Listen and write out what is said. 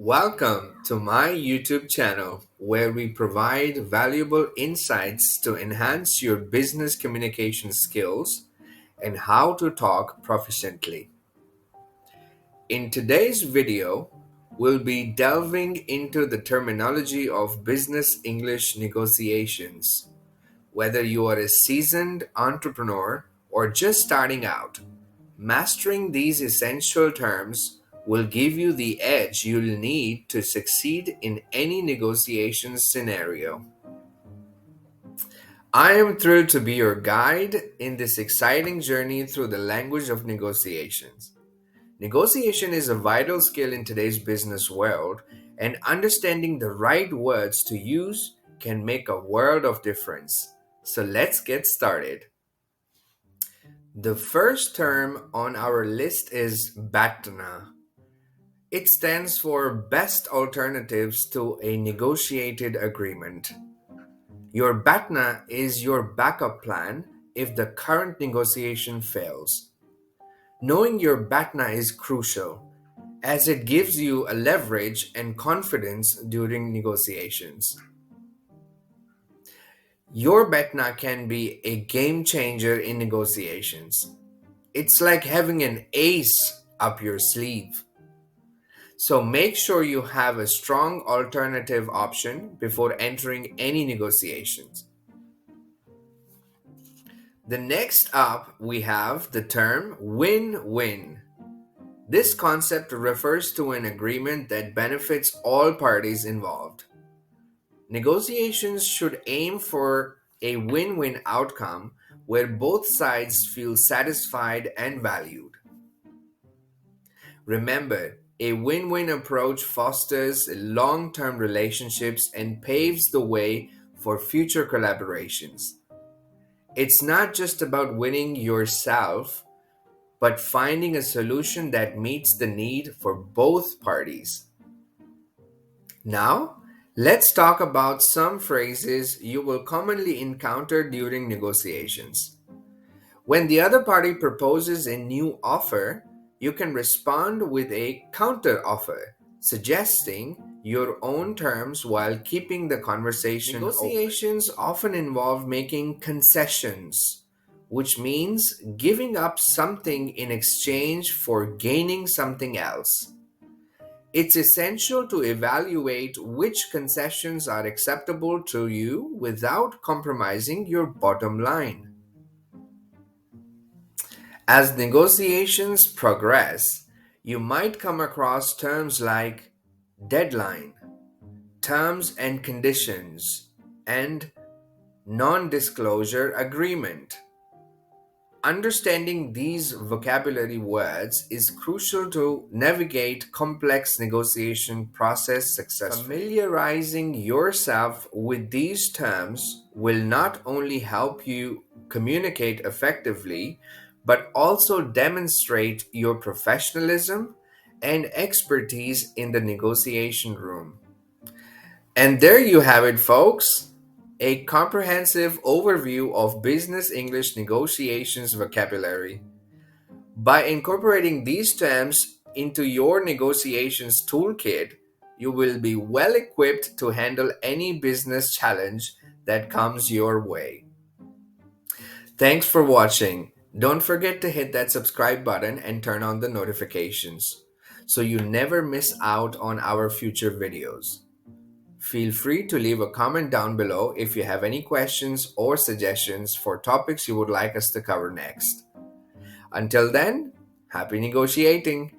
Welcome to my YouTube channel where we provide valuable insights to enhance your business communication skills and how to talk proficiently. In today's video, we'll be delving into the terminology of business English negotiations. Whether you are a seasoned entrepreneur or just starting out, mastering these essential terms will give you the edge you'll need to succeed in any negotiation scenario. I am thrilled to be your guide in this exciting journey through the language of negotiations. Negotiation is a vital skill in today's business world, and understanding the right words to use can make a world of difference. So let's get started. The first term on our list is BATNA. It stands for Best Alternatives to a Negotiated Agreement. Your BATNA is your backup plan if the current negotiation fails. Knowing your BATNA is crucial, as it gives you a leverage and confidence during negotiations. Your BATNA can be a game changer in negotiations. It's like having an ace up your sleeve. So make sure you have a strong alternative option before entering any negotiations. The next up, we have the term win-win. This concept refers to an agreement that benefits all parties involved. Negotiations should aim for a win-win outcome where both sides feel satisfied and valued. Remember, a win-win approach fosters long-term relationships and paves the way for future collaborations. It's not just about winning yourself, but finding a solution that meets the need for both parties. Now, let's talk about some phrases you will commonly encounter during negotiations. When the other party proposes a new offer, you can respond with a counteroffer, suggesting your own terms while keeping the conversation open. Negotiations often involve making concessions, which means giving up something in exchange for gaining something else. It's essential to evaluate which concessions are acceptable to you without compromising your bottom line. As negotiations progress, you might come across terms like deadline, terms and conditions, and non-disclosure agreement. Understanding these vocabulary words is crucial to navigate complex negotiation process successfully. Familiarizing yourself with these terms will not only help you communicate effectively, but also demonstrate your professionalism and expertise in the negotiation room. And there you have it, folks. A comprehensive overview of business English negotiations vocabulary. By incorporating these terms into your negotiations toolkit, you will be well equipped to handle any business challenge that comes your way. Thanks for watching. Don't forget to hit that subscribe button and turn on the notifications so you never miss out on our future videos. Feel free to leave a comment down below if you have any questions or suggestions for topics you would like us to cover next. Until then, happy negotiating!